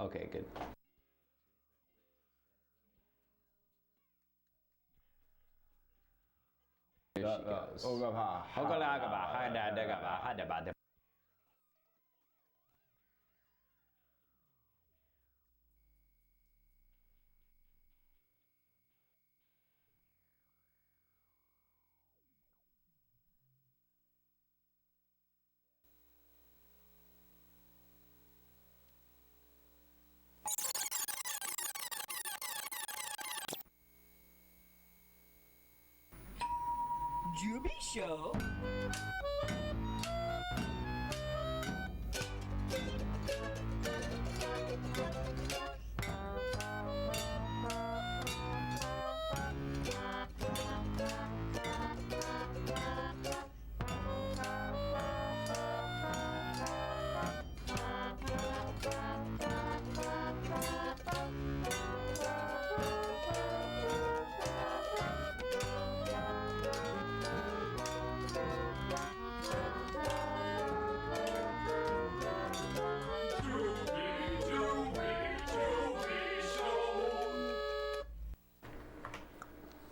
Okay, good. Here she goes. Jubi Show.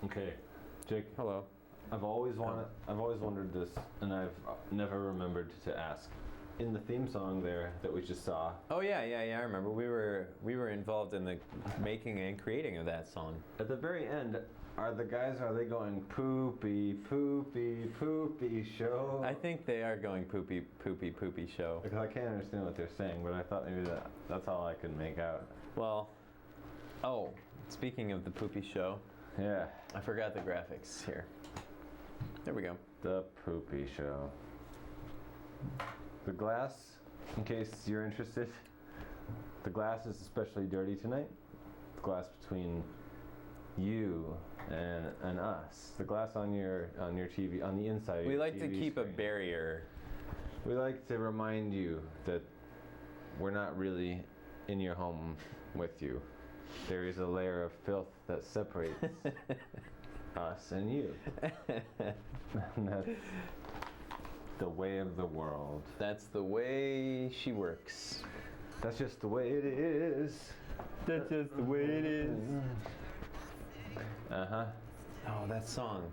Okay, Jake. Hello. I've always wondered this, and I've never remembered to ask. In the theme song there that we just saw. Oh yeah. I remember we were involved in the making and creating of that song. At the very end, are they going poopy poopy poopy show? I think they are going poopy poopy poopy show. Because I can't understand what they're saying, but I thought maybe that's all I could make out. Well, speaking of the poopy show. Yeah. I forgot the graphics here. There we go. The poopy show. The glass, in case you're interested, the glass is especially dirty tonight. The glass between you and us. The glass on your TV, on the inside of We your like to TV keep a screen. barrier. We like to remind you that we're not really in your home with you. There is a layer of filth that separates us and you. And that's the way of the world. That's the way she works. That's just the way it is. That's just the way it is. Uh-huh. Oh, that song.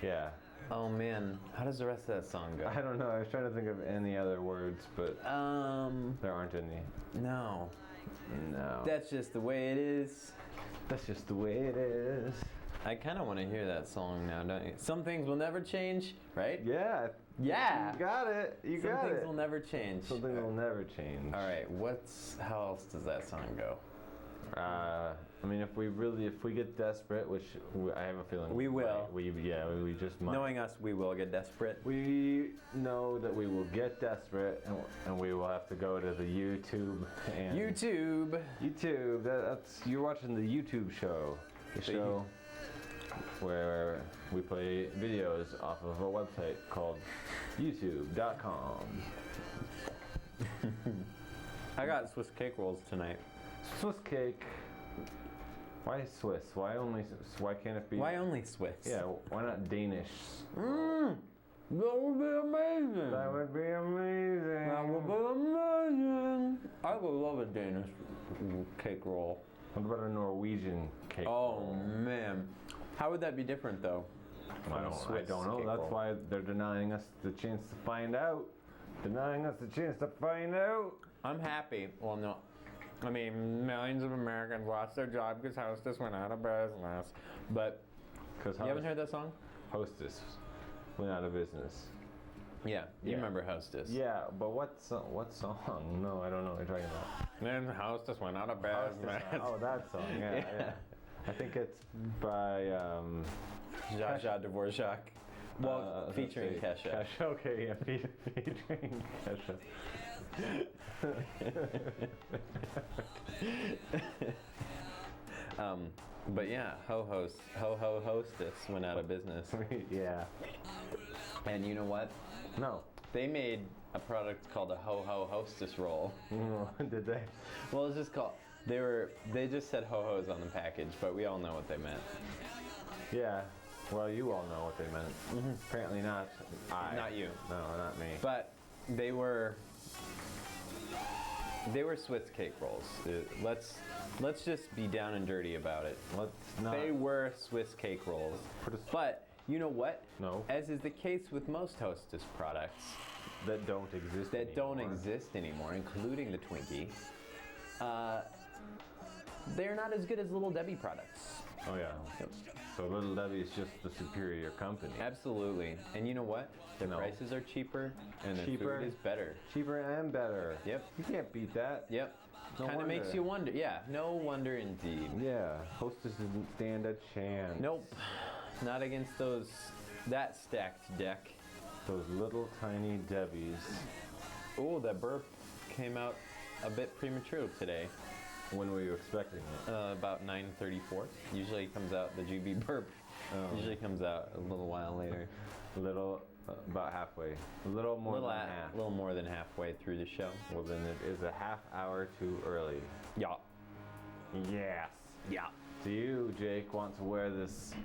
Yeah. Oh man, how does the rest of that song go? I don't know. I was trying to think of any other words, but there aren't any. No. No. That's just the way it is. That's just the way it is. I kind of want to hear that song now, don't you? Some things will never change, right? Yeah. Yeah. You got it. You got it. Some things will never change. Something will never change. All right. How else does that song go? I mean, if we get desperate, which I have a feeling we will. We just might. Knowing us, we will get desperate. We know that we will get desperate, and we will have to go to the YouTube. YouTube. That's you're watching the YouTube show. The show where we play videos off of a website called YouTube.com. I got Swiss cake rolls tonight. Swiss cake. Why Swiss? Why can't it be? Why only Swiss? Yeah, why not Danish? That would be amazing. That would be amazing. That would be amazing. I would love a Danish cake roll. What about a Norwegian cake roll? Oh man, how would that be different though? I don't know. That's why they're denying us the chance to find out. I'm happy. Well, no. I mean, millions of Americans lost their job because Hostess went out of business. But you haven't heard that song? Hostess went out of business. Yeah, you remember Hostess. Yeah, but what song? No, I don't know what you're talking about. Then Hostess went out of business. Oh, that song, yeah. I think it's by Zsa Dvorak. Well, featuring Kesha. Okay, yeah, featuring Kesha. But yeah, Hostess went out of business. Yeah. And you know what? No. They made a product called a Hostess roll. Did they? Well, it's just called. They just said ho-hos on the package, but we all know what they meant. Yeah. Well, you all know what they meant. Mm-hmm. Apparently not. Not you. No, not me. But they were They were Swiss cake rolls. Let's just be down and dirty about it. Let's not. They were Swiss cake rolls. But you know what? No. As is the case with most Hostess products That don't exist that don't anymore. exist anymore, including the Twinkie, they're not as good as Little Debbie products. Oh yeah. So Little Debbie is just the superior company. Absolutely. And you know what? Their No. prices are cheaper and their Cheaper? food is better. Cheaper and better. Yep. You can't beat that. Yep. No Kind of makes wonder. you wonder. Yeah, no wonder indeed. Yeah. Hostess doesn't stand a chance. Nope. Not against that stacked deck. Those little tiny Debbies. Oh, that burp came out a bit premature today. When were you expecting it? About 9:34. Usually comes out, the Jubi burp usually comes out a little while later. Little, about halfway. A little more than half. A little more than halfway through the show. Well, then it is a half hour too early. Yeah. Yes. Yeah. Do you, Jake, want to wear this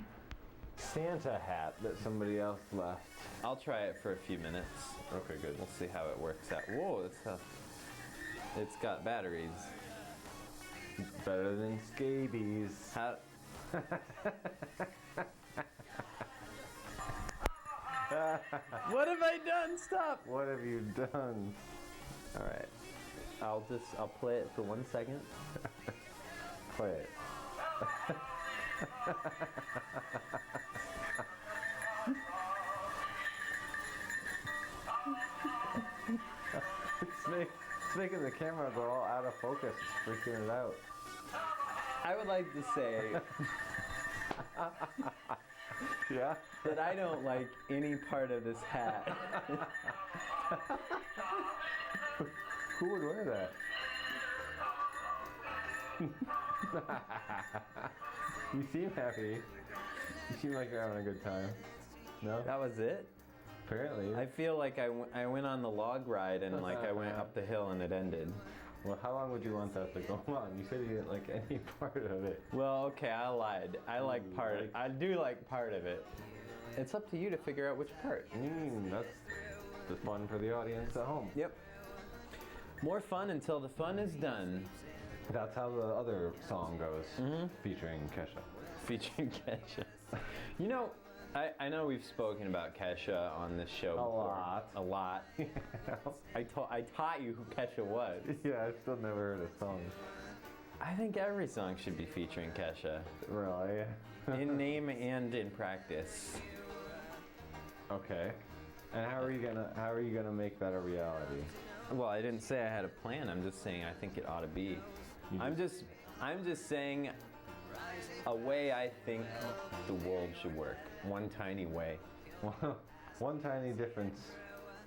Santa hat that somebody else left? I'll try it for a few minutes. Okay, good. We'll see how it works out. Whoa, it's tough. It's got batteries. Better than scabies. How? What have I done? Stop. What have you done? All right. I'll play it for 1 second. Play it. It's making the camera go all out of focus. It's freaking it out. I would like to say Yeah? that I don't like any part of this hat. Who would wear that? You seem happy. You seem like you're having a good time. No? That was it? Apparently. I feel like I went on the log ride and like I went up the hill and it ended. Well, how long would you want that to go on? You said you didn't like any part of it. Well, okay, I lied. I like part. like- I do like part of it. It's up to you to figure out which part. That's the fun for the audience at home. Yep. More fun until the fun is done. That's how the other song goes, featuring Kesha. Featuring Kesha. You know, I know we've spoken about Kesha on this show before. A lot. I taught you who Kesha was. Yeah, I've still never heard a song. I think every song should be featuring Kesha. Really? In name and in practice. Okay. And how are you gonna make that a reality? Well, I didn't say I had a plan. I'm just saying I think it ought to be. I'm just saying a way I think the world should work. One tiny way. Well, one tiny difference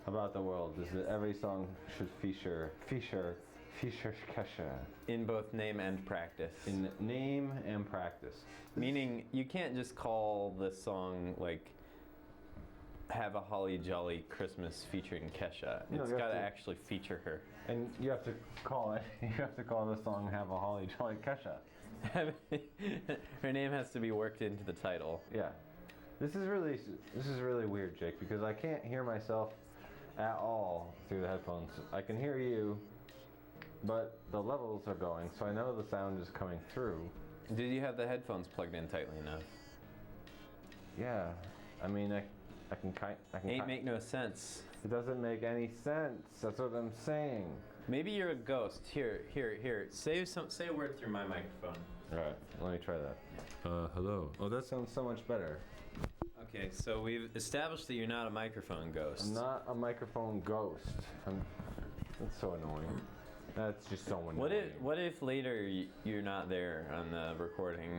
about the world is that every song should feature Kesha In both name and practice. in name and practice. Meaning, you can't just call the song like "Have a Holly Jolly Christmas" featuring Kesha. No, It's you have got to to- actually feature her. And you have to call it. You have to call the song "Have a Holly Jolly Kesha." Her name has to be worked into the title. Yeah. This is really weird, Jake, because I can't hear myself at all through the headphones. I can hear you, but the levels are going, so I know the sound is coming through. Did you have the headphones plugged in tightly enough? Yeah. I mean, I can Ain't make no sense. It doesn't make any sense. That's what I'm saying. Maybe you're a ghost. Here. Say a word through my microphone. All right, let me try that. Hello. Oh, that sounds so much better. Okay, so we've established that you're not a microphone ghost. I'm not a microphone ghost. That's so annoying. That's just so annoying. What if later you're not there on the recording?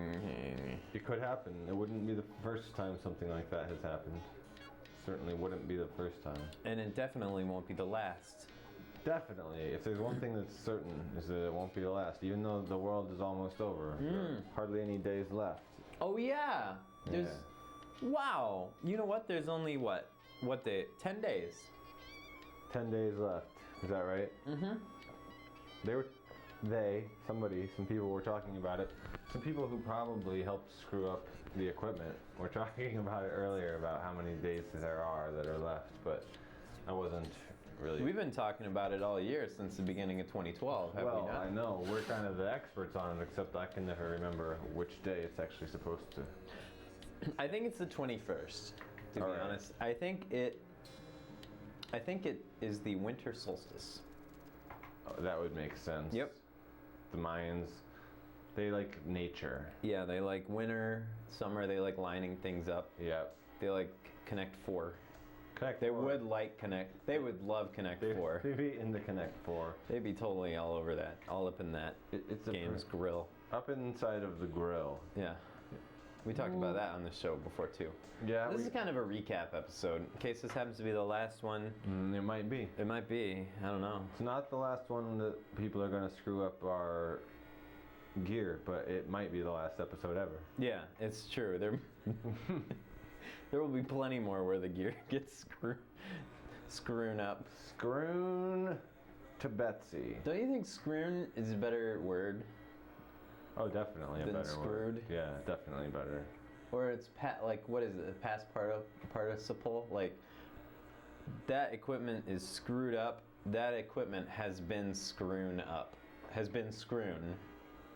It could happen. It wouldn't be the first time something like that has happened. Certainly wouldn't be the first time. And it definitely won't be the last. Definitely. If there's one thing that's certain, is that it won't be the last. Even though the world is almost over. There are hardly any days left. Oh yeah. Wow. You know what? There's only what day? 10 days. 10 days left. Is that right? Mm-hmm. Some people were talking about it. Some people who probably helped screw up the equipment were talking about it earlier, about how many days there are that are left, but I wasn't really. We've been talking about it all year since the beginning of 2012, have well, we not? I know. We're kind of the experts on it, except I can never remember which day it's actually supposed to. I think it's the 21st, to be All right. honest. I think it is the winter solstice. Oh, that would make sense. Yep. The Mayans, they like nature. Yeah, they like winter, summer, they like lining things up. Yep. They like Connect 4. Connect They 4. would like Connect. They would love Connect 4. They'd be into Connect 4. They'd be totally all over that, all up in that It's game's grill. up inside of the grill. Yeah. We talked about that on the show before too. Yeah. This is kind of a recap episode. In case this happens to be the last one, It might be. it might be. I don't know. It's not the last one that people are going to screw up our gear, but it might be the last episode ever. Yeah, it's true. There will be plenty more where the gear gets screwed up. Scroon to Betsy. Don't you think screwn is a better word? Oh, definitely a Than better word. screwed? Yeah, definitely better. Or it's like what is it? Past participle? Like that equipment is screwed up. That equipment has been screwn up. Has been screwn.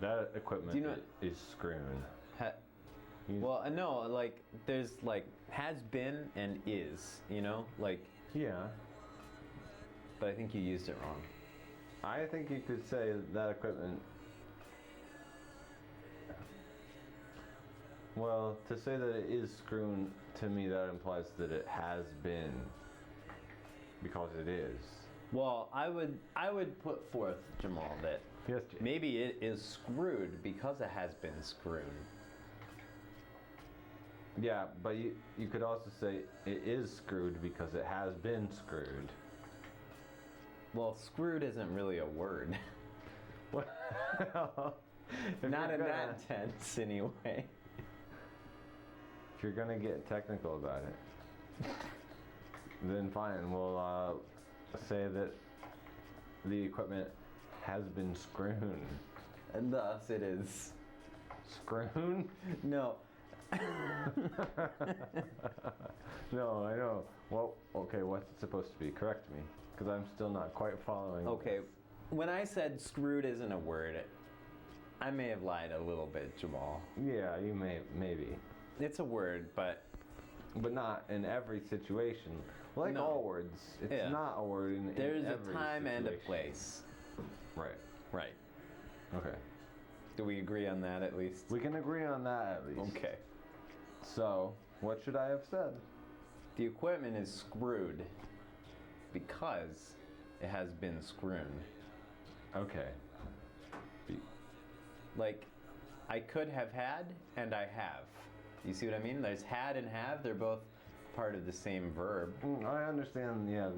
That equipment Do you know- is scroon. Well, no, like there's like has been and is, you know, like. Yeah. But I think you used it wrong. I think you could say that equipment. Well, to say that it is screwn, to me that implies that it has been. Because it is. Well, I would put forth, Jamal, that Yes, Jay. maybe it is screwed because it has been screwed. Yeah, but you could also say it is screwed because it has been screwed. Well, screwed isn't really a word. Well, if Not you're in gonna- that tense, anyway. If you're gonna get technical about it, then fine. We'll say that the equipment has been screwn. And thus it is. Screwn? No. No, I know. Well, okay, what's it supposed to be? Correct me, because I'm still not quite following. Okay, when I said screwed isn't a word, I may have lied a little bit, Jamal. Yeah, you maybe, It's a word, but but not in every situation. Like No. all words, it's Yeah. not a word in there's a every time and a situation. place. Right. Right. Okay. Do we agree on that at least? We can agree on that at least. Okay. So, what should I have said? The equipment is screwed because it has been screwn. Okay. Like, I could have had and I have. You see what I mean? There's had and have. They're both part of the same verb. I understand. Yeah,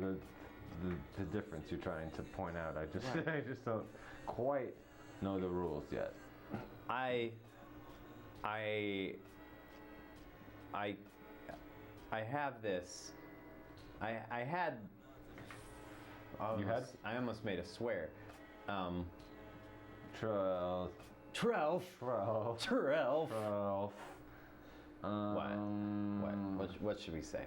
the difference you're trying to point out. I just Right. I just don't quite know the rules yet. I have this. I had. You had? I almost made a swear. Twelve. 12. 12. 12. 12. What should we say?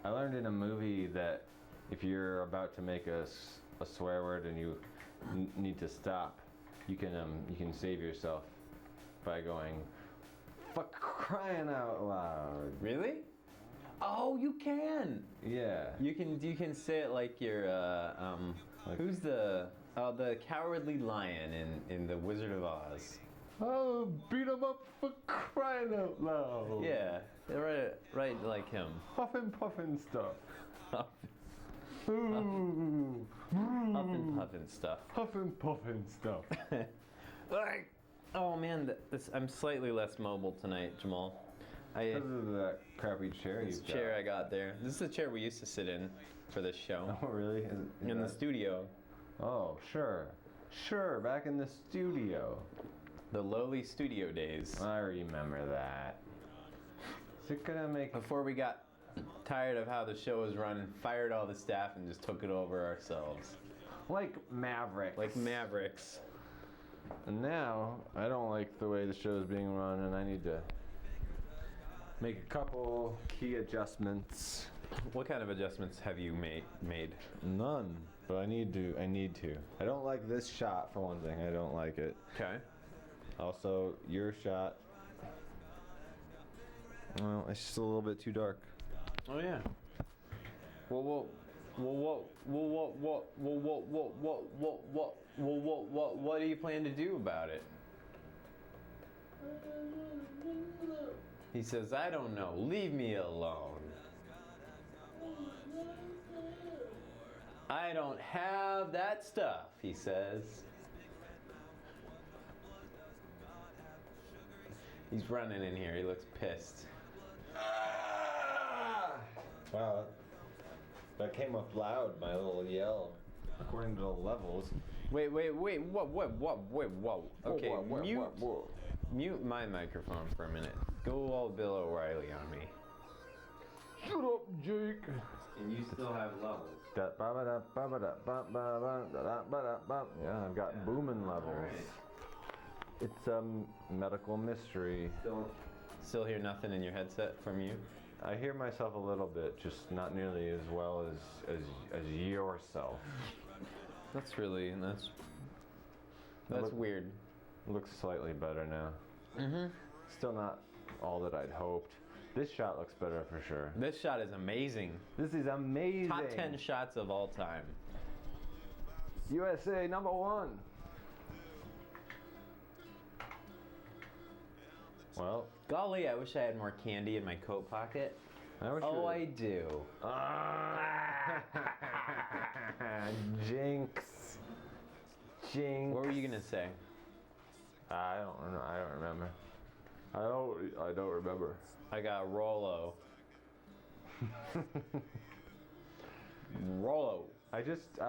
I learned in a movie that if you're about to make a swear word and you need to stop, you can save yourself by going, "Fuck, crying out loud." Really? Oh, you can. Yeah. You can say it like you're who's the Cowardly Lion in the Wizard of Oz. Oh, beat him up for crying out loud. Yeah, right like him. Huffin' puffin' stuff. Huff Ooh. and puffin' stuff. Huffin' puffin' stuff. Like, oh man, I'm slightly less mobile tonight, Jamal. Because of that crappy chair This you've chair got. I got there. This is the chair we used to sit in for this show Oh, really? Is in the that- studio. Oh, sure. Sure, back in the studio. The lowly studio days. I remember that. Is it gonna make... Before we got tired of how the show was run, fired all the staff and just took it over ourselves. Like Maverick. Like Mavericks. And now, I don't like the way the show is being run, and I need to make a couple key adjustments. What kind of adjustments have you made? None, but I need to. I don't like this shot for one thing. I don't like it. Okay. Also, your shot. Well, it's just a little bit too dark. Oh yeah. What do you plan to do about it? He says, I don't know. Leave me alone. I don't have that stuff, he says. He's running in here. He looks pissed. Wow, that came up loud, my little yell, according to the levels. Wait, whoa. Okay, mute my microphone for a minute. Go all Bill O'Reilly on me. Shut up, Jake. And you still have levels. Yeah, I've got booming levels. Alright. It's a medical mystery. Still hear nothing in your headset from you? I hear myself a little bit, just not nearly as well as yourself. That's Look- weird. Looks slightly better now. Mm-hmm. Still not all that I'd hoped. This shot looks better for sure. This shot is amazing. This is amazing. Top 10 shots of all time. USA #1. Well, Golly, I wish I had more candy in my coat pocket. Oh, I do. Jinx. What were you gonna say? I don't know. I don't remember. I don't remember. I got Rolo. Rolo. I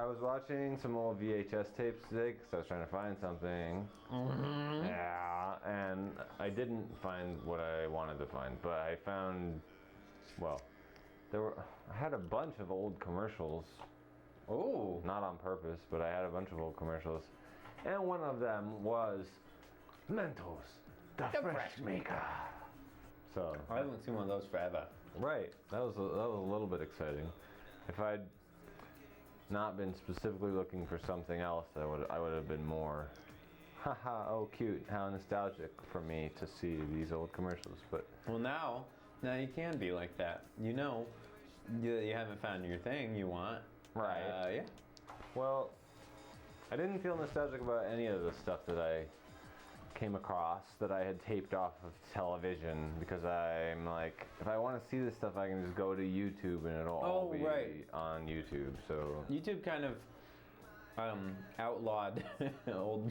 was watching some old VHS tapes today because I was trying to find something. Mm-hmm. Yeah, and I didn't find what I wanted to find, but I found, well, I had a bunch of old commercials. Oh. Not on purpose, but I had a bunch of old commercials. And one of them was Mentos, the fresh maker. So I haven't seen one of those forever. right, that was a little bit exciting. If I'd not been specifically looking for something else, I would have been more, haha, oh cute, how nostalgic for me to see these old commercials. But Well, now you can be like that. You know, you haven't found your thing you want. right, Yeah. well, I didn't feel nostalgic about any of the stuff that I came across that I had taped off of television, because I'm like, if I want to see this stuff, I can just go to YouTube and it'll all be on YouTube. So YouTube kind of outlawed old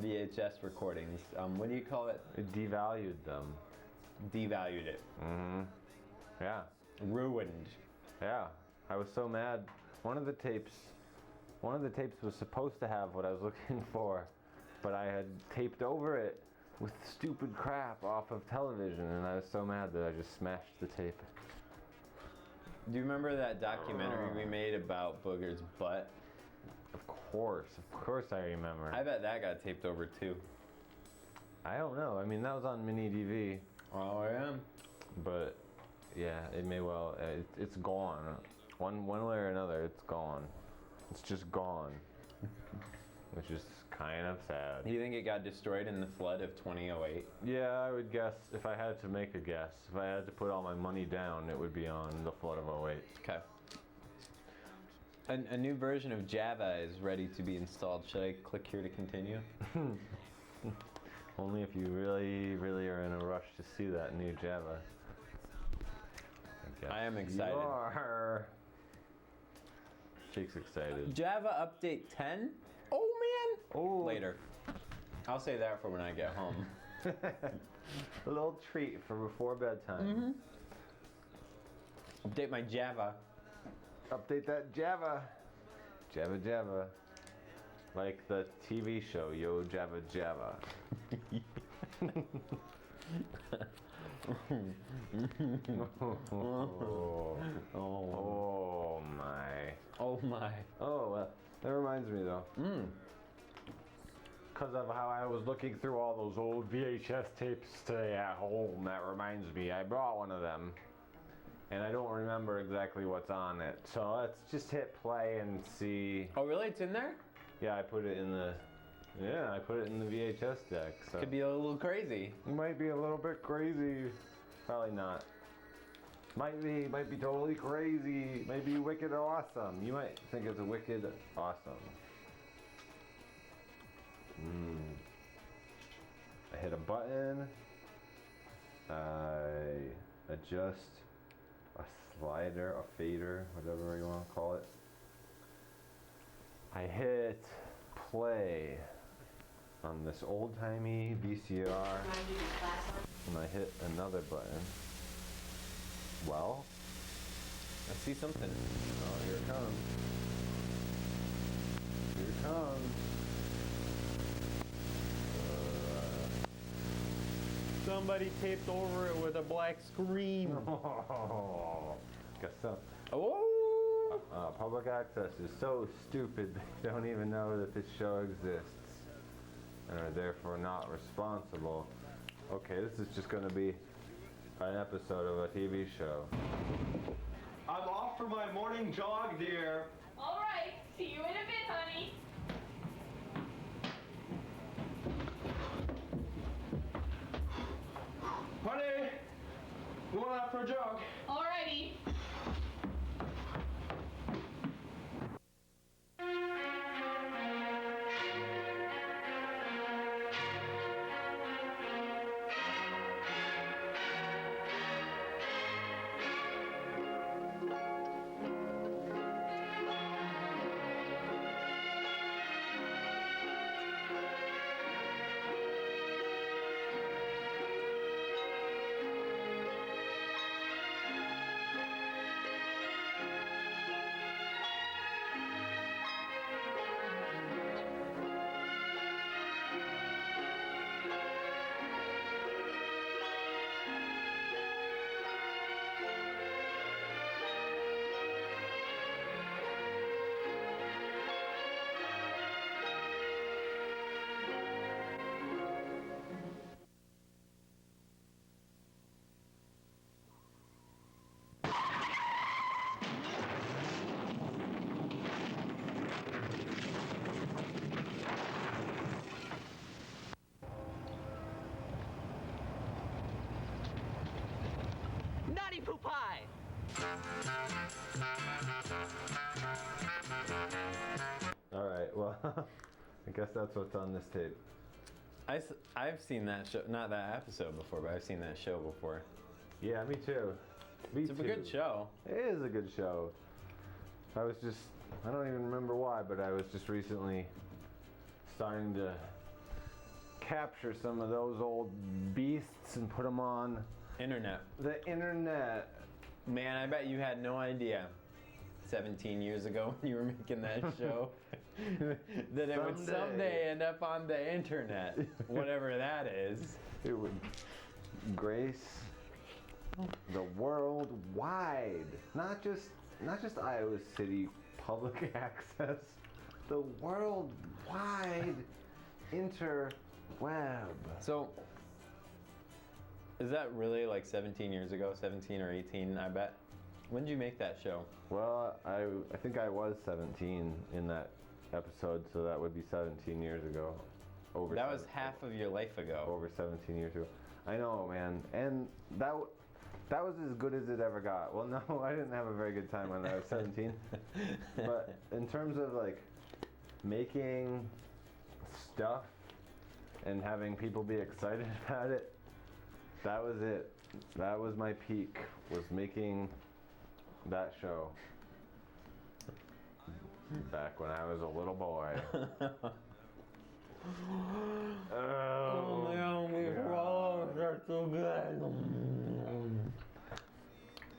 VHS recordings. What do you call it? it devalued them. Devalued it. Mm-hmm. Yeah. Ruined. Yeah. I was so mad. One of the tapes was supposed to have what I was looking for, but I had taped over it with stupid crap off of television, and I was so mad that I just smashed the tape. Do you remember that documentary we made about Booger's butt? Of course I remember. I bet that got taped over too. I don't know. I mean, that was on mini DV, Oh, yeah. but yeah, it may well. It's gone. One way or another, it's gone. It's just gone, which is kind of sad. Do you think it got destroyed in the flood of 2008? Yeah, I would guess, if I had to make a guess, if I had to put all my money down, it would be on the flood of 08. Okay. A new version of Java is ready to be installed. Should I click here to continue? Only if you really, really are in a rush to see that new Java. guess I am excited. You are. Jake's excited. Java update 10? Oh man! Oh. Later. I'll say that for when I get home. A little treat for before bedtime. Update my Java. Update that Java. Java. Like the TV show, Yo Java Java. Oh my. Oh my. Oh, that reminds me though. Because of how I was looking through all those old VHS tapes today at home, that reminds me, I brought one of them. and I don't remember exactly what's on it. So let's just hit play and see. Oh, really? It's in there? Yeah, I put it in the VHS deck. So Could be a little crazy. it might be a little bit crazy. Probably not. Might be totally crazy. Might be wicked awesome. You might think it's a wicked awesome. I hit a button. I adjust a slider, a fader, whatever you want to call it. I hit play on this old-timey VCR, and I hit another button. Well, I see something. oh, here it comes. Here it comes. Somebody taped over it with a black screen. Oh, guess so. Oh! Public access is so stupid they don't even know that this show exists and are therefore not responsible. Okay, this is just going to be an episode of a TV show. I'm off for my morning jog, dear. All right, see you in a bit, honey. Honey, going out for a jog. Alrighty. Naughty Poo Pie! Alright, well, I guess that's what's on this tape. I've seen that show, not that episode before, but I've seen that show before. Yeah, me too. Me It's a too. good show. It is a good show. I don't even remember why, but I was just recently starting to capture some of those old beasts and put them on Internet. the internet. Man, I bet you had no idea 17 years ago when you were making that show that it would someday end up on the internet, whatever that is. It would grace the world wide, not just Iowa City public access, the world wide interweb. So, is that really like 17 years ago? 17 or 18, I bet. When did you make that show? Well, I think I was 17 in that episode, so that would be 17 years ago. That was half of your life ago. Over 17 years ago. I know, man. And that was as good as it ever got. Well, no, I didn't have a very good time when I was 17. But in terms of like making stuff and having people be excited about it, that was it. That was my peak, was making that show. Back when I was a little boy. Oh man, these rolls are so good.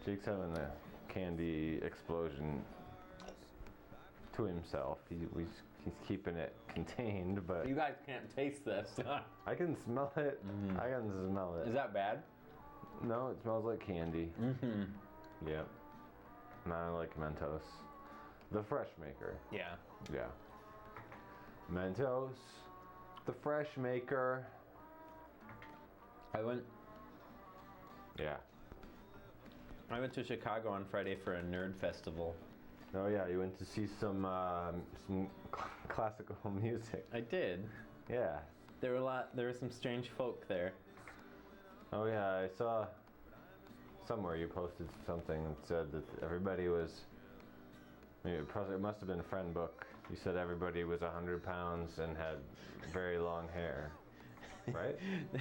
Jake's having a candy explosion to himself. He's keeping it contained, but You guys can't taste this. I can smell it. I can smell it. Is that bad? No, it smells like candy. Mm-hmm. Yep. Not like Mentos. The Fresh Maker. Yeah. Yeah. Mentos. The Fresh Maker. I went. Yeah. I went to Chicago on Friday for a nerd festival. Oh yeah, you went to see some classical music. I did. Yeah. There were some strange folk there. Oh yeah, I saw somewhere you posted something that said that everybody was. Maybe it must have been a friend book. You said everybody was 100 pounds and had very long hair, right?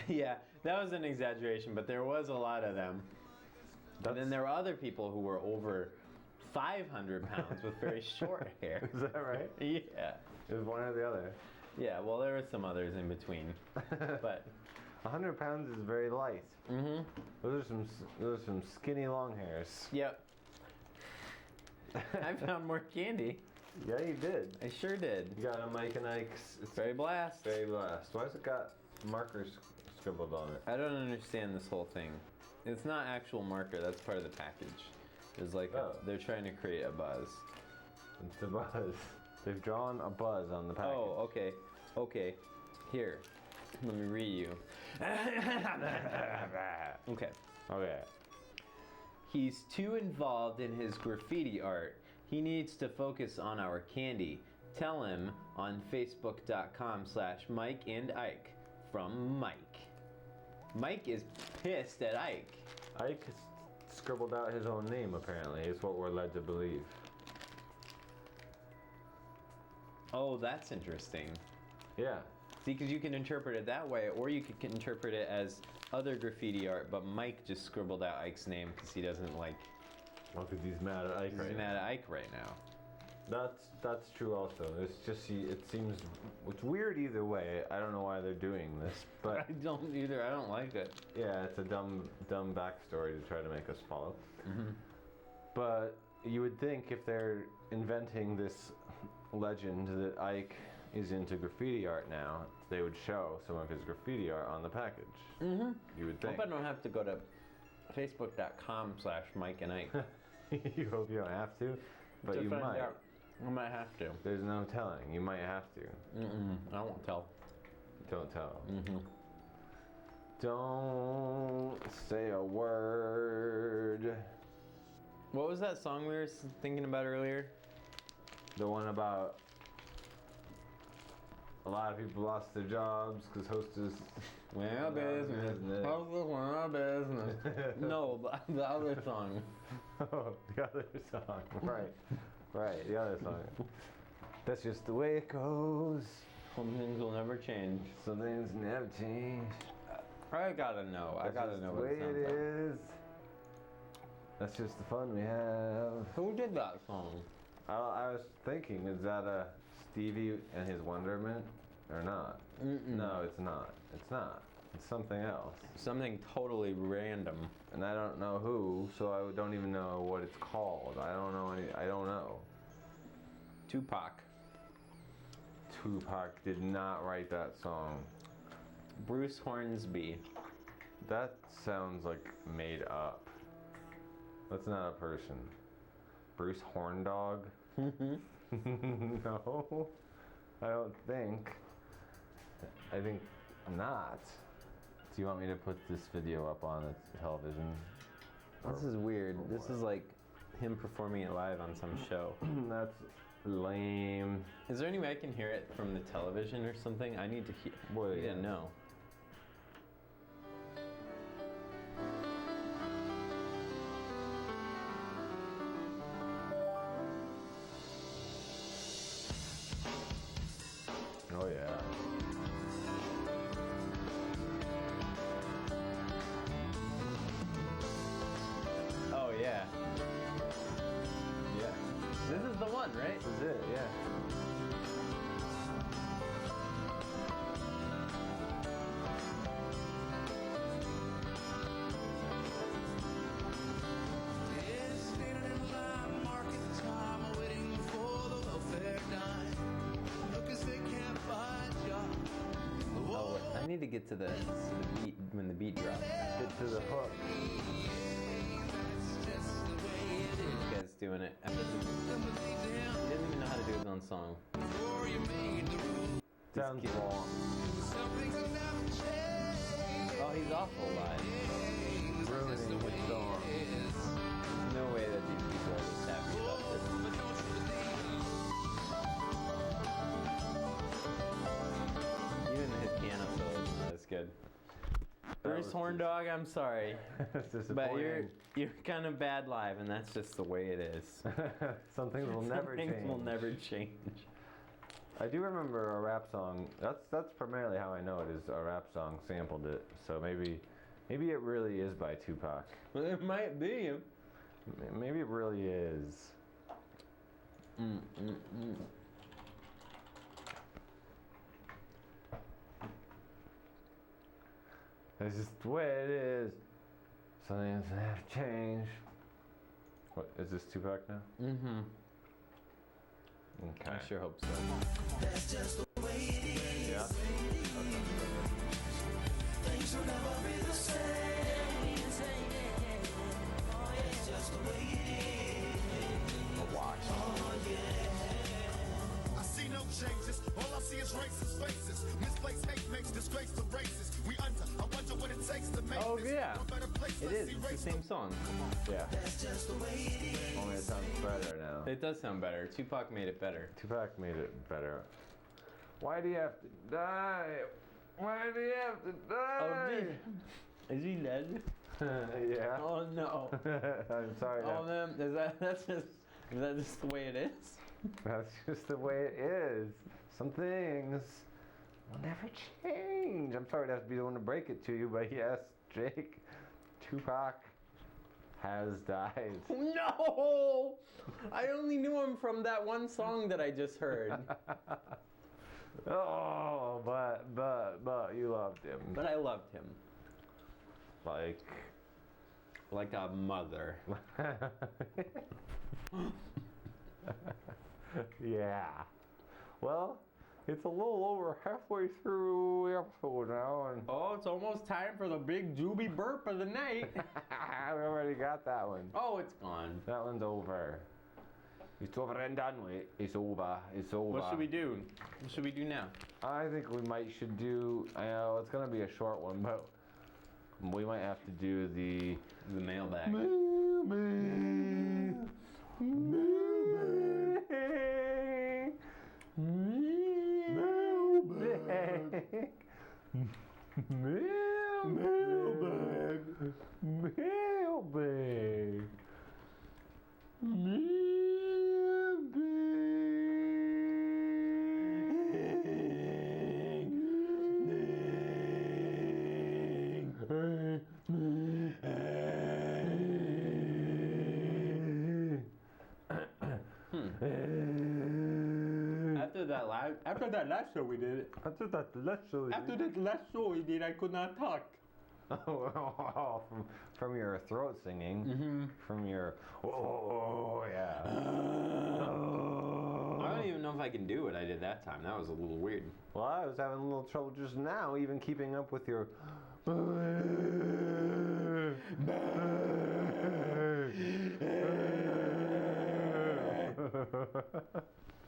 Yeah, that was an exaggeration, but there was a lot of them. And then there were other people who were over 500 pounds with very short hair. Is that right? Yeah. It was one or the other. Yeah, well, there were some others in between, but 100 pounds is very light. mm-hmm. Those are some skinny long hairs. Yep. I found more candy. Yeah, you did. I sure did. You got a Mike and Ike's. It's very blast. Very blast. Why's it got markers scribbled on it? I don't understand this whole thing. It's not actual marker. That's part of the package. It's like they're trying to create a buzz. It's a buzz. They've drawn a buzz on the package. Oh, okay. Okay. Here. Let me read you. Okay. Okay. He's too involved in his graffiti art. He needs to focus on our candy. Tell him on Facebook.com/Mike and Ike. From Mike. Mike is pissed at Ike. Ike has scribbled out his own name, apparently, is what we're led to believe. Oh, that's interesting. Yeah. See, because you can interpret it that way, or you could interpret it as other graffiti art, but Mike just scribbled out Ike's name because he doesn't like. Well, because he's mad at Ike right now. Mad at Ike right now. That's true also. It's just it's it's weird either way. I don't know why they're doing this, but I don't either. I don't like it. yeah, it's a dumb backstory to try to make us follow. Mm-hmm. But you would think if they're inventing this legend that Ike is into graffiti art now, they would show some of his graffiti art on the package. Mm-hmm. You would I think. hope I don't have to go to Facebook.com/Mike and Ike. You hope you don't have to, but to you find might. out. I might have to. There's no telling. You might have to. I won't tell. Don't tell. Mm-hmm. Don't say a word. What was that song we were thinking about earlier? The one about a lot of people lost their jobs because hostess Went out of business. Hostess went out of business. No, but the other song. Oh, the other song. Right. Right, the other song. That's just the way it goes. Some things will never change. Some things never change. I gotta know. I gotta know the what way it sounds it like. is. That's just the fun we have. Who did that song? I was thinking, is that a Stevie and his Wonderment or not? No, it's not. It's not. It's something else. Something totally random. And I don't know who, so I don't even know what it's called. I don't know I don't know. Tupac. Tupac did not write that song. Bruce Hornsby. That sounds like made up. That's not a person. Bruce Horndog? No, I don't think. I think not. Do you want me to put this video up on the television? This is weird. This is like him performing it live on some show. That's lame. Is there any way I can hear it from the television or something? I need to hear. Well, I yeah. didn't know. Oh yeah. Oh yeah. Yeah. This is the one, right? This is it, yeah. Oh, I need to get to the beat when the beat drops. Get to the hook. This guy's doing it. He doesn't even know how to do his own song. Sounds kid. wrong. Oh, he's awful live. Ruining his song. Morris Horn Dog, I'm sorry. It's But disappointing. you're kind of bad live, and that's just the way it is. Some things will never Things change. will never change. I do remember a rap song. That's primarily how I know it is. A rap song sampled it. So maybe it really is by Tupac. It might be. Maybe it really is. It's just the way it is. Some things have changed. What is this Tupac now? Mm-hmm. Okay. I sure hope so. Yeah. I see no changes. All I see is racist faces. Misplaced hate makes disgrace to races. We under. I wonder what it takes to make Oh, this yeah. a better place. It Let's is. see It's the race same song. Yeah. Only it sounds better now. It does sound better. Tupac made it better. Tupac made it better. Why do you have to die? Why do you have to die? Is he dead? Yeah. Oh no. I'm sorry. Oh man, is that just the way it is? That's just the way it is. Some things will never change. I'm sorry to have to be the one to break it to you, but yes, Jake, Tupac has died. No! I only knew him from that one song that I just heard. Oh, but you loved him. But I loved him. Like a mother. Yeah. Well, it's a little over halfway through the episode now, and Oh, it's almost time for the big Jubi burp of the night. we already got that one. Oh, it's gone. That one's over. It's over and done with. It's over. It's over. What should we do? What should we do now? I think we should do. It's gonna be a short one, but we might have to do the mailbag. After that last show we did, After that last show we did, I could not talk. Oh, from your throat singing. Mm-hmm. From your yeah. I don't even know if I can do what I did that time. That was a little weird. Well, I was having a little trouble just now, even keeping up with your.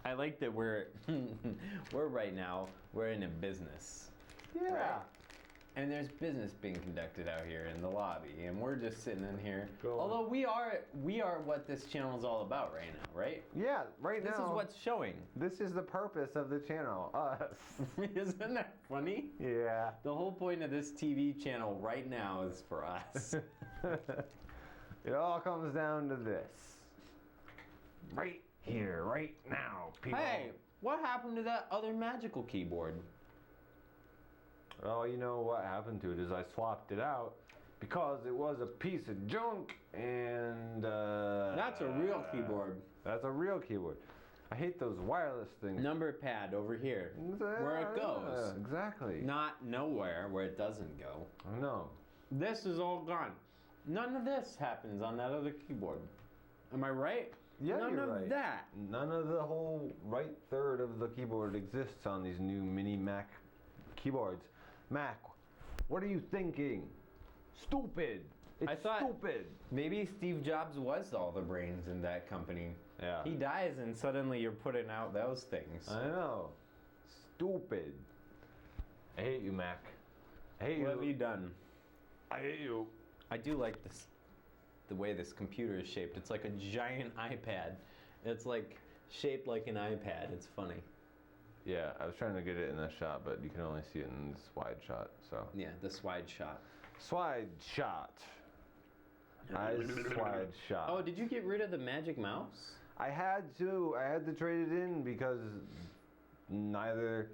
I like that we're right now, we're in a business. Yeah. Right? And there's business being conducted out here in the lobby, and we're just sitting in here. Go on. Although we are what this channel is all about right now, right? Yeah, right This now. is what's showing. This is the purpose of the channel. Us. Isn't that funny? Yeah. The whole point of this TV channel right now is for us. It all comes down to this. Right here, right now, people. Hey, what happened to that other magical keyboard? Oh, you know what happened to it is I swapped it out because it was a piece of junk, and That's a real keyboard. That's a real keyboard. I hate those wireless things. Number pad over here, where it goes. Exactly. Not nowhere where it doesn't go. No. This is all gone. None of this happens on that other keyboard. Am I right? Yeah, None you're of right. that. None of the whole right third of the keyboard exists on these new mini Mac keyboards. Mac, what are you thinking? Stupid. It's I thought- stupid. Maybe Steve Jobs was all the brains in that company. Yeah. He dies and suddenly you're putting out those things. I know. Stupid. I hate you, Mac. I hate What have you. you done? I hate you. I do like this, the way this computer is shaped. It's like a giant iPad. It's like shaped like an iPad. It's funny. Yeah, I was trying to get it in that shot, but you can only see it in this wide shot. So, Yeah, this wide shot. Slide shot. I slide shot. Oh, did you get rid of the magic mouse? I had to trade it in because neither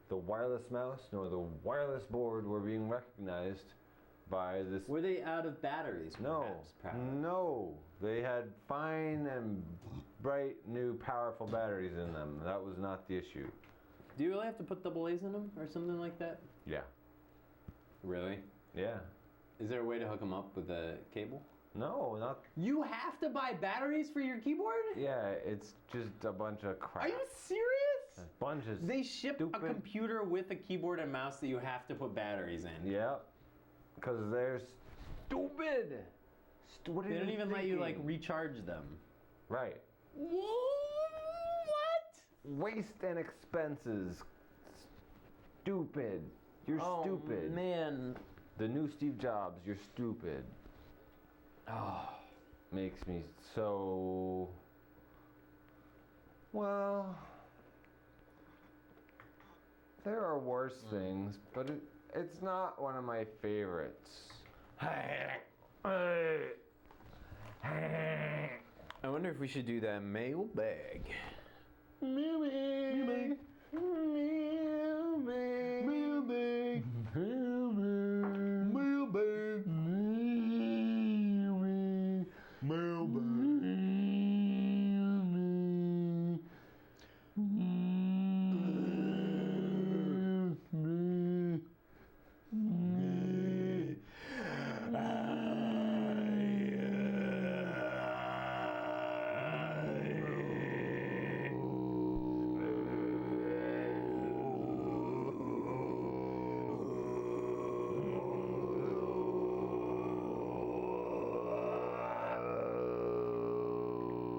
the wireless mouse nor the wireless board were being recognized by this. Were they out of batteries? No, Perhaps? no. They had fine and bright new powerful batteries in them. That was not the issue. Do you really have to put double A's in them or something like that? Yeah. Really? Yeah. Is there a way to hook them up with a cable? No, not. You have to buy batteries for your keyboard? Yeah, it's just a bunch of crap. Are you serious? A bunch of They ship stupid. a computer with a keyboard and mouse that you have to put batteries in. Yeah. Because they're stupid. What are They don't even let you like thinking? recharge them. Right. What? Waste and expenses. Stupid. You're stupid. Man. The new Steve Jobs, you're stupid. Oh. Makes me so. Well, there are worse things, but it's not one of my favorites. I wonder if we should do that mailbag. Mailbag. Mailbag. Mailbag. Mailbag.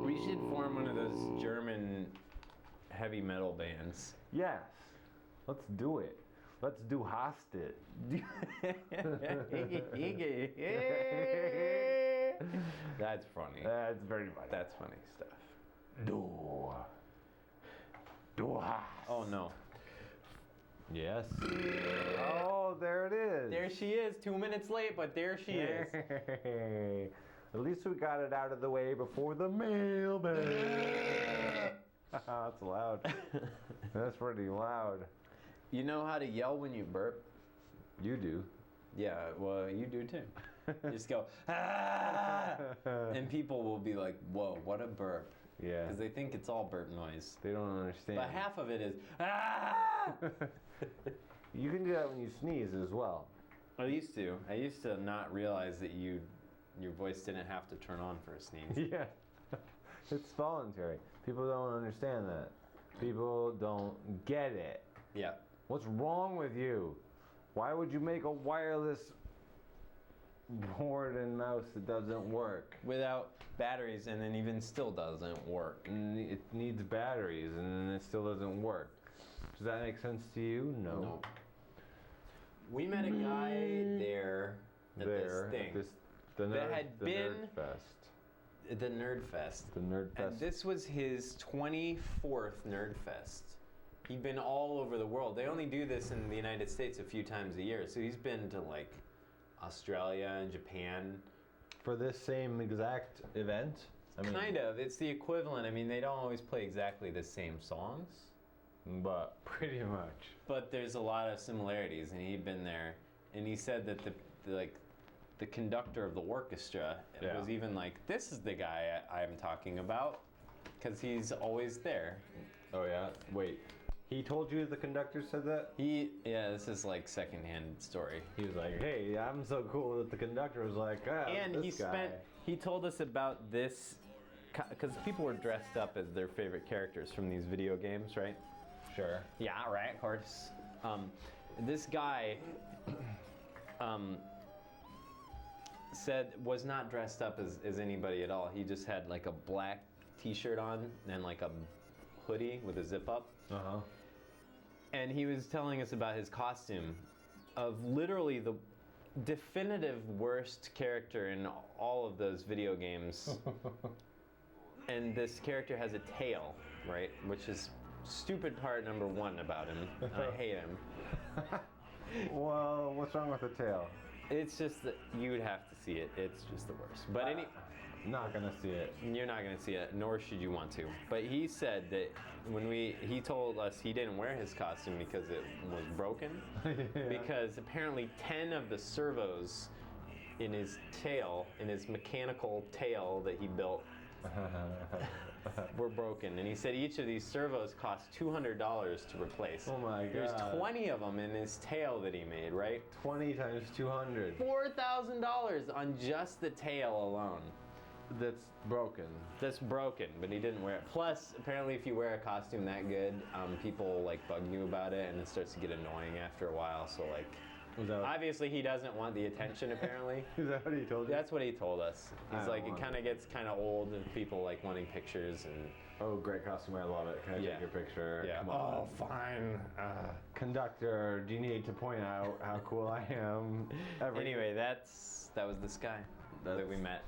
We should form one of those German heavy metal bands. Yes. Let's do it. Let's do Hostit. That's funny. That's very funny. That's funny stuff. Do Hostit. Oh no. Yes. Oh, there it is. There she is, 2 minutes late, but there she is. At least we got it out of the way before the mailbag. That's loud. That's pretty loud. You know how to yell when you burp? You do. Yeah, well, you do too. You just go, ah! And people will be like, whoa, what a burp. Yeah. Because they think it's all burp noise. They don't understand. But half of it is, ah! You can do that when you sneeze as well. I used to not realize that your voice didn't have to turn on for a sneeze. Yeah. It's voluntary. People don't understand that. People don't get it. Yeah. What's wrong with you? Why would you make a wireless board and mouse that doesn't work? Without batteries, and then even still doesn't work. It needs batteries and then it still doesn't work. Does that make sense to you? No. We met a guy there at this thing. The had the been- Nerd Fest. The Nerd Fest. The Nerd Fest. And this was his 24th Nerd Fest. He'd been all over the world. They only do this in the United States a few times a year. So he's been to like Australia and Japan. For this same exact event? Kind of. It's the equivalent. I mean, they don't always play exactly the same songs, But pretty much. but there's a lot of similarities. And he'd been there, and he said that the conductor of the orchestra Yeah. was even like, "This is the guy I'm talking about," because he's always there. Oh yeah? Wait. He told you the conductor said that? This is like secondhand story. He was like, hey, I'm so cool that the conductor was like, And this guy. he told us about this, because people were dressed up as their favorite characters from these video games, right? Sure. Yeah, right, of course. This guy was not dressed up as anybody at all. He just had like a black t-shirt on and like a hoodie with a zip up. Uh-huh. And he was telling us about his costume of literally the definitive worst character in all of those video games. And this character has a tail, right? Which is stupid part number one about him. I hate him. Well, what's wrong with the tail? It's just that you would have to see it. It's just the worst. But Not gonna see it. you're not going to see it, nor should you want to. But he said that he told us he didn't wear his costume because it was broken. Because apparently 10 of the servos in his tail, in his mechanical tail that he built, were broken. And he said each of these servos cost $200 to replace. Oh my god. There's 20 of them in his tail that he made, right? 20 times 200. $4,000 on just the tail alone. That's broken. That's broken, but he didn't wear it. Plus, apparently, if you wear a costume that good, people like bug you about it, and it starts to get annoying after a while. So like, obviously, he doesn't want the attention. Apparently, Is that what he told you? that's what he told us. He's I like, don't it want kind of gets kind of old, and people like wanting pictures and. Oh, great costume! I love it. Can I Yeah. take your picture? Yeah. Come on. Fine. Conductor, do you need to point out how cool I am? Anyway, that was this guy that we met.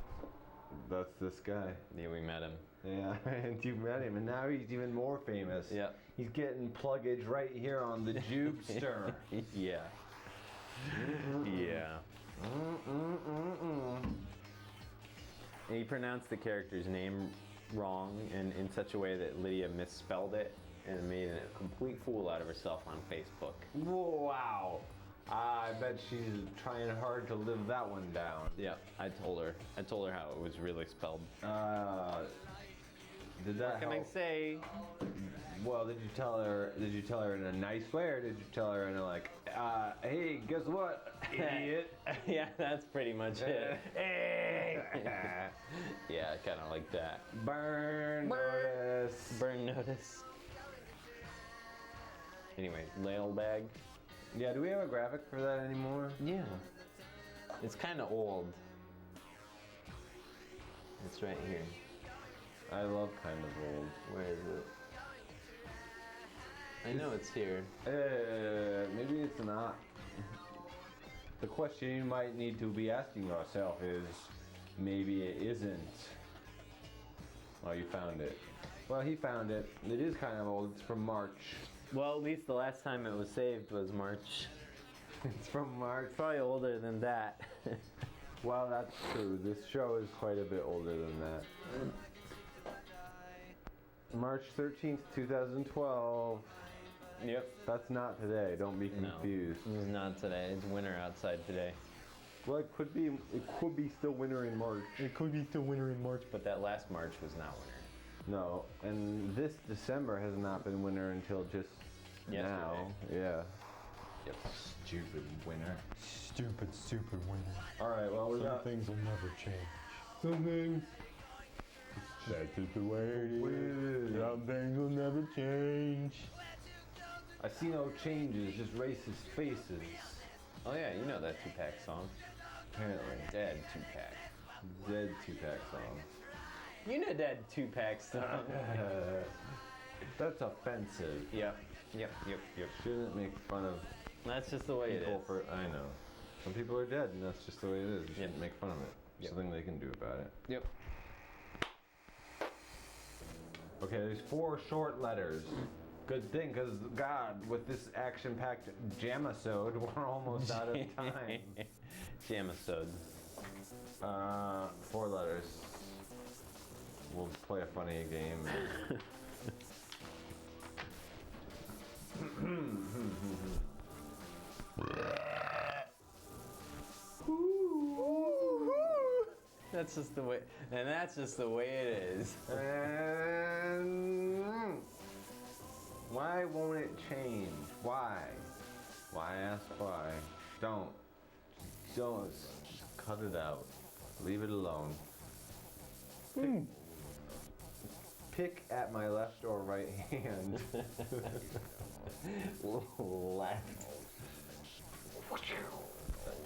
That's this guy. Yeah, we met him. Yeah, and you met him, and now he's even more famous. Yeah. He's getting pluggage right here on the Jubester. Yeah. Yeah. And he pronounced the character's name wrong and in such a way that Lydia misspelled it and made a complete fool out of herself on Facebook. Wow. I bet she's trying hard to live that one down. Yeah, I told her how it was really spelled. Did that What can I help? say? Well, did you tell her in a nice way, or did you tell her in a like, hey, guess what, idiot? Yeah, that's pretty much it. Yeah, kind of like that. Burn notice. Burn notice. Anyway, lail bag. Yeah, do we have a graphic for that anymore? Yeah. It's kind of old. It's right here. I love kind of old. Where is it? I know it's here. Maybe it's not. The question you might need to be asking yourself is, maybe it isn't. Oh, you found it. Well, he found it. It is kind of old. It's from March. Well, at least the last time it was saved was March. It's from March. Probably older than that. Well, that's true. This show is quite a bit older than that. March 13th, 2012. Yep. That's not today. Don't be confused. No, it's not today. It's winter outside today. Well, it could be still winter in March. It could be still winter in March, but that last March was not winter. No, and this December has not been winter until just Yesterday. now. Yeah. Yep. Stupid winter. Stupid winter. All right. Well, we Some got things will never change. some things. That's just the way it is. Weird. Some things will never change. I see no changes, just racist faces. Oh yeah, you know that Tupac song. Apparently, Dead Tupac. dead Tupac song. You know that Tupac song. That's offensive. Yep. Shouldn't make fun of That's just the way it people is. for. I know. Some people are dead, and that's just the way it is. You shouldn't Yep. make fun of it. Yep. Something they can do about it. Yep. Okay, there's 4 short letters. Good thing, because God, with this action-packed jamasode, we're almost out of time. Jamasode. 4 letters. We'll play a funny game. That's just the way, and that's just the way it is. And why won't it change? Why? Why ask why? Don't. Cut it out. Leave it alone. Pick at my left or right hand. Left.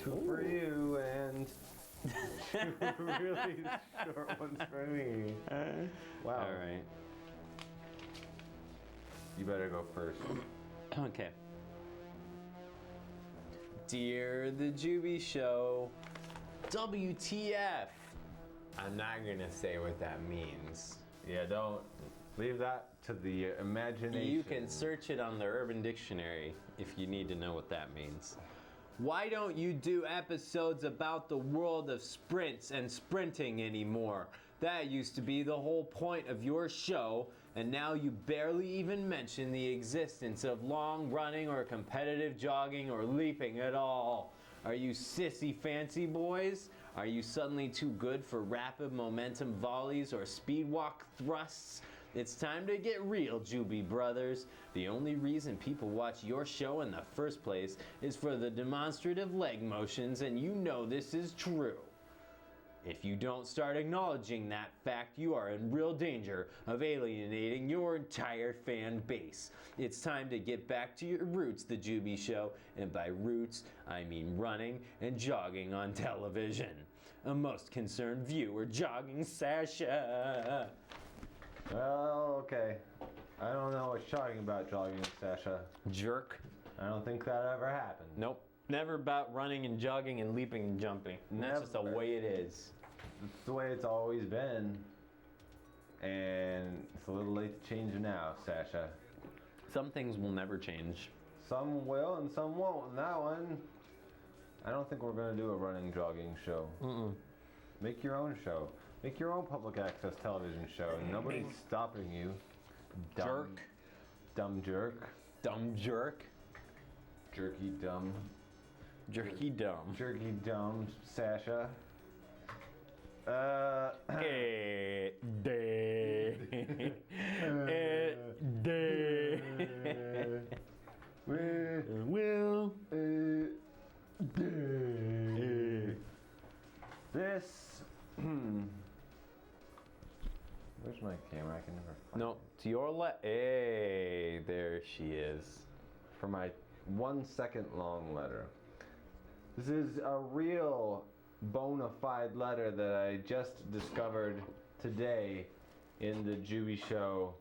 2 for you and 2 really short ones for me. Wow. All right. You better go first. Okay. Dear the Jubi Show, WTF? I'm not gonna say what that means. Yeah, don't leave that to the imagination. You can search it on the Urban Dictionary if you need to know what that means. Why don't you do episodes about the world of sprints and sprinting anymore? That used to be the whole point of your show, and now you barely even mention the existence of long running or competitive jogging or leaping at all. Are you sissy fancy boys? Are you suddenly too good for rapid momentum volleys or speed walk thrusts? It's time to get real, Jubi brothers. The only reason people watch your show in the first place is for the demonstrative leg motions, and you know this is true. If you don't start acknowledging that fact, you are in real danger of alienating your entire fan base. It's time to get back to your roots, The Jubi Show, and by roots, I mean running and jogging on television. A most concerned viewer jogging Sasha. Well, okay. I don't know what you're talking about, jogging, Sasha. Jerk. I don't think that ever happened. Nope. Never about running and jogging and leaping and jumping. And that's just the Never. way it is. It's the way it's always been. And it's a little late to change it now, Sasha. Some things will never change. Some will and some won't. And that one, I don't think we're going to do a running, jogging show. Make your own show. Make your own public access television show. Nobody's stopping you. Jerk. Dumb jerk. Dumb jerk. Jerky dumb. Jerky dumb. Jerky dumb Sasha. Eh, day. Eh, day. Will. This. Where's my camera? I can never find No, to your left. Hey, there she is. for my 1 second long letter. This is a real bona fide letter that I just discovered today in the Jubi Show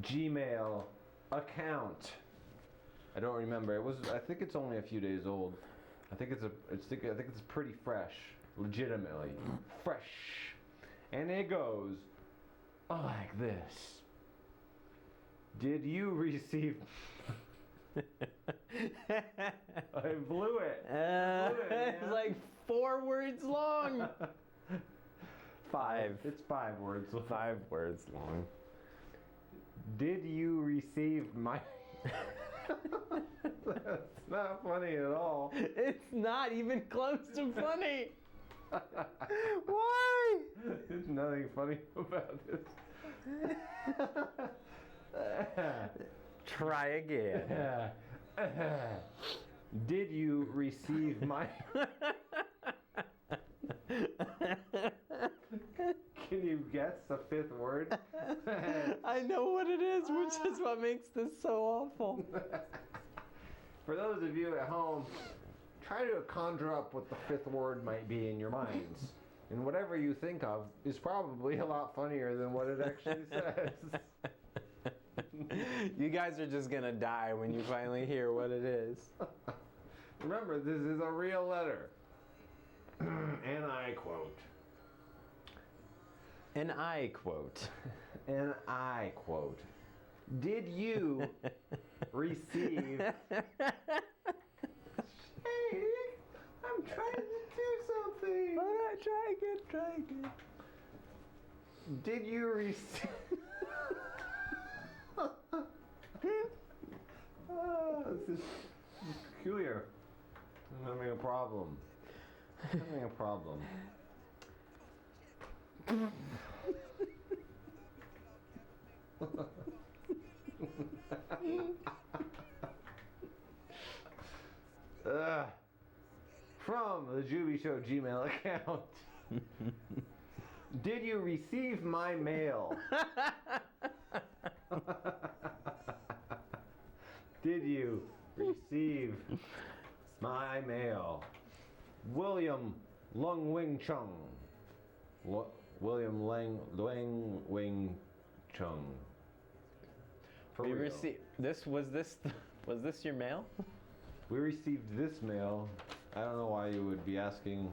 Gmail account. I don't remember. I think it's only a few days old. I think it's pretty fresh, legitimately fresh. And it goes like this. Did you receive? I blew it. It's like 4 words long. 5. It's 5 words. 5 words long. Did you receive my? That's not funny at all. It's not even close to funny. Why? There's nothing funny about this. Try again. Did you receive my? Can you guess the 5th word? I know what it is, which is what makes this so awful. For those of you at home, try to conjure up what the 5th word might be in your minds. And whatever you think of is probably a lot funnier than what it actually says. You guys are just gonna die when you finally hear what it is. Remember, this is a real letter. And I quote. And I quote. And I quote. Did you receive... Hey, I'm trying to do something. All right, try again. Did you receive... This is peculiar. I'm having a problem. From the Jubi Show Gmail account. Did you receive my mail? Did you receive my mail? William Lung Wing Chung. William Lang Wing Chung. For We real. received this. Was this your mail? We received this mail. I don't know why you would be asking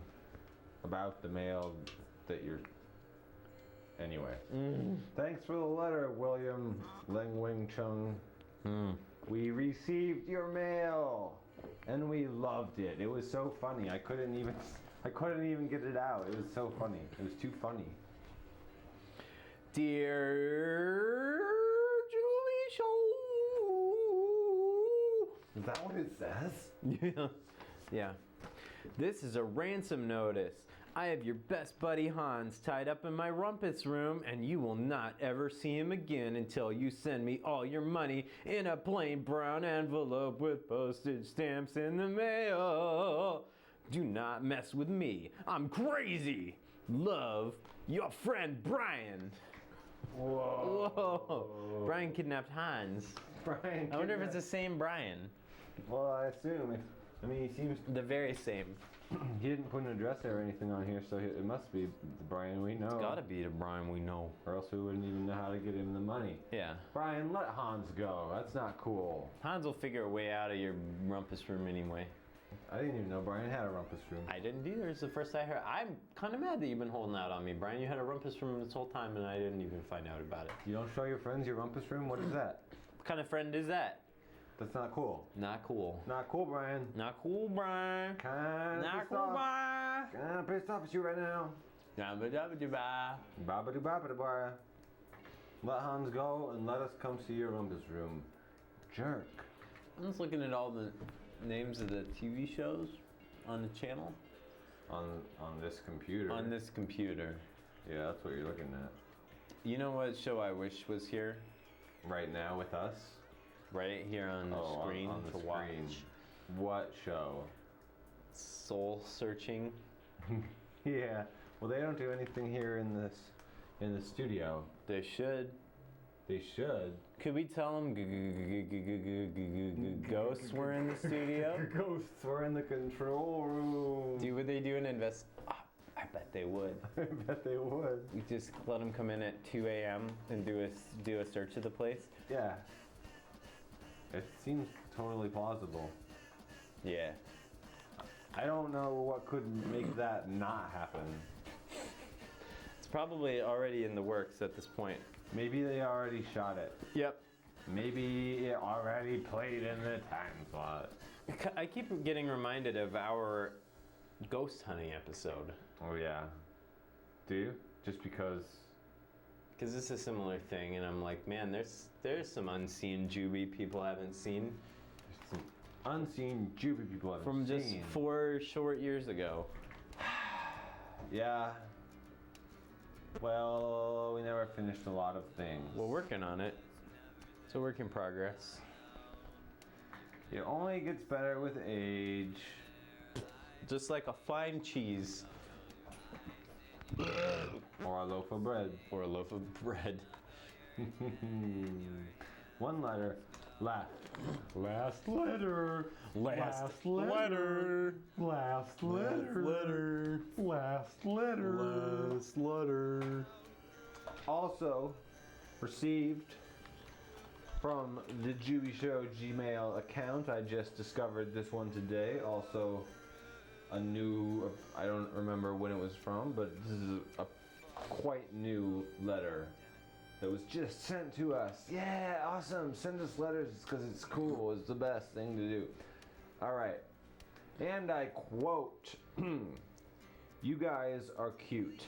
about the mail that you're. Anyway. Thanks for the letter, William Lang Wing Chung. We received your mail. and we loved it. It was so funny. I couldn't even get it out. It was so funny. It was too funny. Dear Jubi Show. Is that what it says? Yeah. This is a ransom notice. I have your best buddy Hans tied up in my rumpus room, and you will not ever see him again until you send me all your money in a plain brown envelope with postage stamps in the mail. Do not mess with me. I'm crazy. Love, your friend Brian. Whoa. Whoa. Brian kidnapped Hans. Brian. I wonder if it's the same Brian. Well, I assume. He seems. The very same. He didn't put an address or anything on here, so it must be the Brian we know. It's gotta be the Brian we know. Or else we wouldn't even know how to get him the money. Yeah. Brian, let Hans go. That's not cool. Hans will figure a way out of your rumpus room anyway. I didn't even know Brian had a rumpus room. I didn't either. It's the first I heard. I'm kind of mad that you've been holding out on me, Brian. You had a rumpus room this whole time and I didn't even find out about it. You don't show your friends your rumpus room? What is that? What kind of friend is that? That's not cool. Not cool. Not cool, Brian. Not cool, Brian. Kinda Not pissed cool, off. Brian. Kinda pissed off at you right now. Dabba-dabba-dabba. Babba-doo-babba-doo-bye. Let Hans go and let us come see your rumpus room. Jerk. I'm just looking at all the names of the TV shows on the channel. On this computer. On this computer. Yeah, that's what you're looking at. You know what show I wish was here? Right now with us? Right here on the screen on the to screen. watch. What show? Soul Searching. Yeah. Well, they don't do anything here in the studio. They should. They should. Could we tell them ghosts were in the studio? Ghosts were in the control room. Would they do an invest? Oh, I bet they would. I bet they would. We just let them come in at 2 a.m. and do a search of the place. Yeah. It seems totally plausible. Yeah. I don't know what could make that not happen. It's probably already in the works at this point. Maybe they already shot it. Yep. Maybe it already played in the time slot. I keep getting reminded of our ghost hunting episode. Oh yeah. Do you? Just because? Because it's a similar thing, and I'm like, man, there's some unseen Jubi people haven't seen. Some unseen Jubi people haven't From just seen. 4 short years ago. Yeah. Well, we never finished a lot of things. We're working on it. It's a work in progress. It only gets better with age. Just like a fine cheese. Or a loaf of bread. Or a loaf of bread. One letter left. Last letter. Last letter. Last letter. Last letter. Last letter. Also received from the Jubi Show Gmail account. I just discovered this one today. Also a new, I don't remember when it was from, but this is a quite new letter that was just sent to us. Yeah, awesome. Send us letters because it's cool. It's the best thing to do. All right. And I quote, you guys are cute.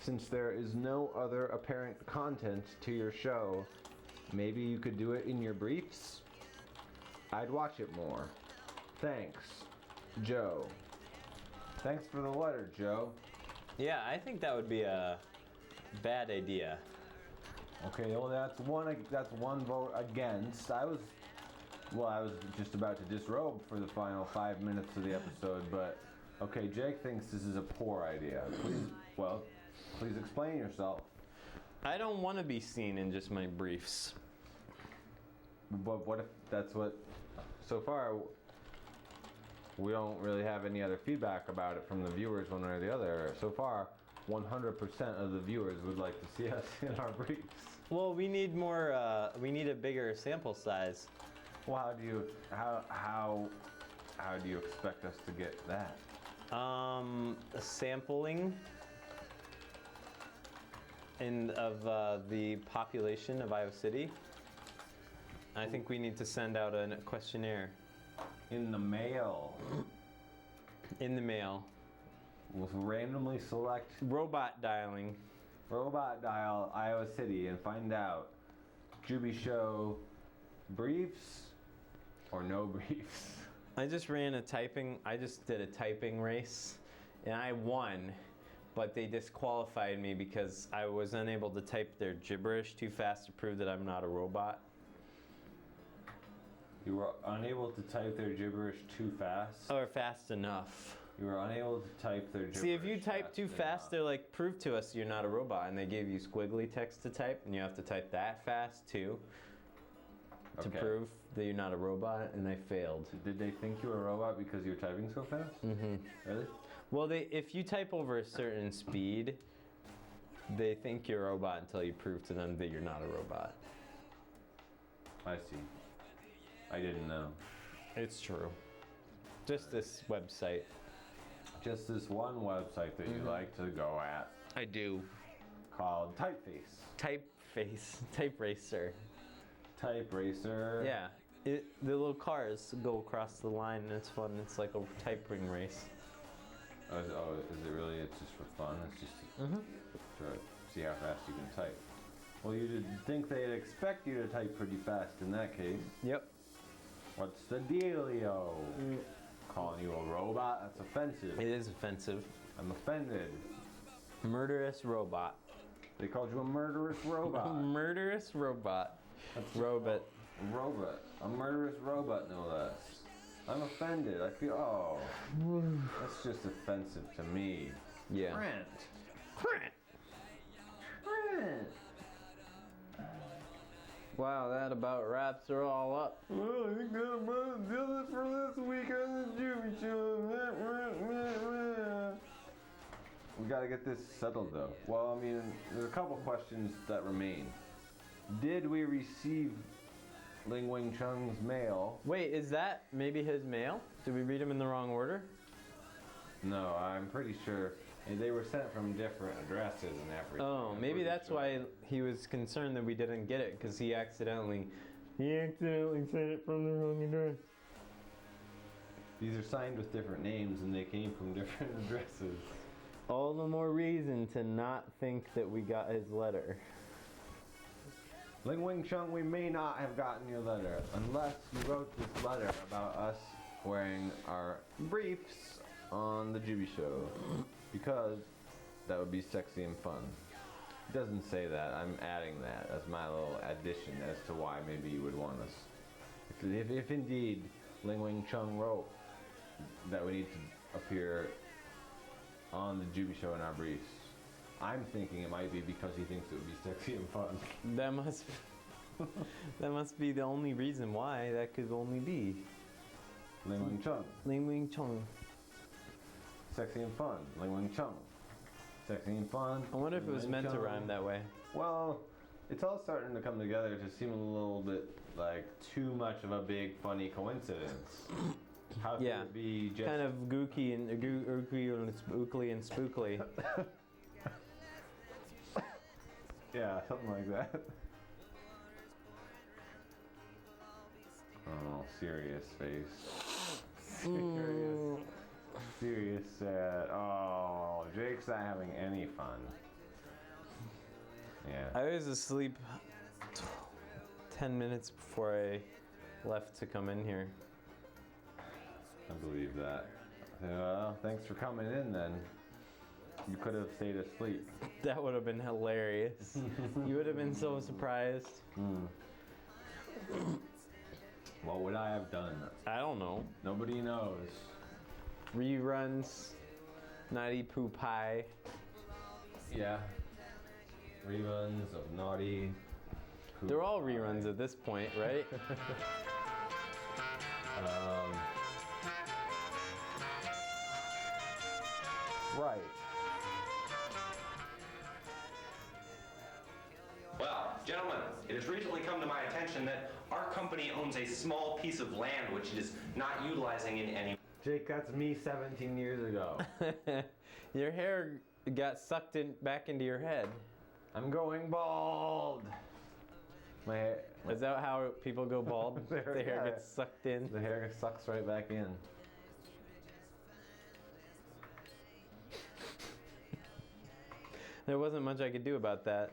Since there is no other apparent content to your show, maybe you could do it in your briefs? I'd watch it more. Thanks, Joe. Thanks for the letter, Joe. Yeah, I think that would be a bad idea. Okay, well that's one vote against. I was just about to disrobe for the final 5 minutes of the episode, but okay, Jake thinks this is a poor idea. Please explain yourself. I don't want to be seen in just my briefs. But what if that's what? So far, we don't really have any other feedback about it from the viewers one way or the other. So far, 100% of the viewers would like to see us in our briefs. Well, we need more. We need a bigger sample size. Well, how do you expect us to get that? Sampling of the population of Iowa City. I think we need to send out a questionnaire. in the mail. In the mail. We'll randomly select Robot dialing. robot dial Iowa City and find out Jubi Show briefs or no briefs. I just did a typing race and I won, but they disqualified me because I was unable to type their gibberish too fast to prove that I'm not a robot. You were unable to type their gibberish too fast. Or fast enough. You were unable to type their gibberish. See, if you type too fast, enough. they're like, prove to us you're not a robot. And they gave you squiggly text to type, and you have to type that fast too to Okay. prove that you're not a robot, and I failed. Did they think you were a robot because you were typing so fast? Mm-hmm. Really? Well, if you type over a certain speed, they think you're a robot until you prove to them that you're not a robot. I see. I didn't know. It's true. Just this website. Just this one website that you like to go at I do. called Typeface. Type racer. Type Racer. Yeah. The little cars go across the line, and it's fun. It's like a typing race. Oh, is it really? It's just for fun? It's just to see how fast you can type. Well, you'd think they'd expect you to type pretty fast in that case. Yep. What's the dealio? Calling you a robot? That's offensive. It is offensive. I'm offended. Murderous robot. They called you a murderous robot. Murderous robot. That's Robot. Robot. A murderous robot, no less. I'm offended. I feel, that's just offensive to me. Yeah. Trent. Wow, that about wraps her all up. Well, I think that about does it for this week on the Jubi Show. We gotta get this settled though. Well, I mean, there's a couple questions that remain. Did we receive Ling Wing Chung's mail? Wait, is that maybe his mail? Did we read him in the wrong order? No, I'm pretty sure they were sent from different addresses and everything. Oh, I'm maybe pretty that's sure. why he was concerned that we didn't get it, because he accidentally sent it from the wrong address. These are signed with different names and they came from different addresses. All the more reason to not think that we got his letter. Ling Wing Chung, we may not have gotten your letter unless you wrote this letter about us wearing our briefs on the Jubi Show, because that would be sexy and fun. It doesn't say that. I'm adding that as my little addition as to why maybe you would want us. If indeed Ling Wing Chung wrote that we need to appear on the Jubi Show in our briefs, I'm thinking it might be because he thinks it would be sexy and fun. That must be the only reason why. That could only be. Ling Wing Chung. Ling Wing Chong. Sexy and fun. Ling Wing Chung. Sexy and fun. I wonder if it was Ling meant to Chung. rhyme that way. Well, it's all starting to come together to seem a little bit like too much of a big funny coincidence. How could Yeah. it be just Kind of gooky and spookly and spookly. yeah, something like that. Oh, serious face. Serious sad. Oh, Jake's not having any fun. Yeah. I was asleep 10 minutes before I left to come in here. I believe that. Well, thanks for coming in then. You could have stayed asleep. That would have been hilarious. You would have been so surprised. What would I have done? I don't know. Nobody knows. Reruns, Naughty Poo Pie. Yeah. Reruns of Naughty. They're all reruns at this point, right? Right. Well, gentlemen, it has recently come to my attention that our company owns a small piece of land which it is not utilizing in any. Jake, that's me 17 years ago. Your hair got sucked back into your head. I'm going bald. My hair, Is that how people go bald? The hair yeah. gets sucked in. the hair sucks right back in. There wasn't much I could do about that.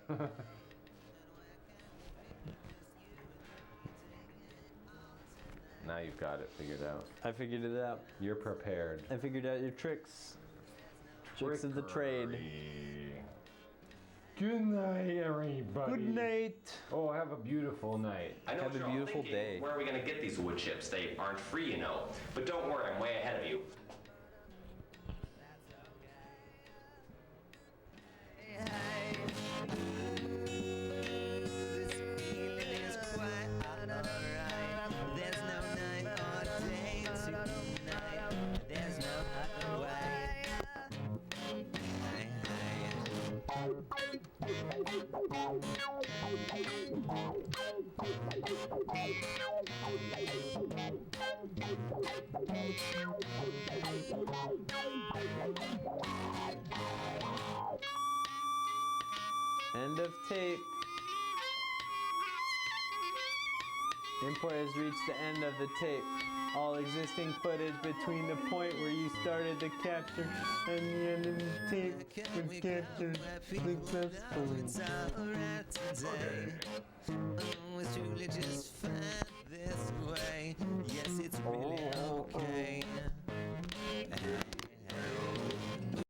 Now you've got it figured out. I figured it out. You're prepared. I figured out your tricks. Tricks of the trade. Good night, everybody. Good night. Oh, have a beautiful night. I know Have what a you're all beautiful thinking. day. Where are we going to get these wood chips? They aren't free, you know. But don't worry, I'm way ahead of you. End of tape. Import has reached the end of the tape. All existing footage between the point where you started to capture and the end of the tape was captured successfully. It's truly just fine this way. Yes, it's really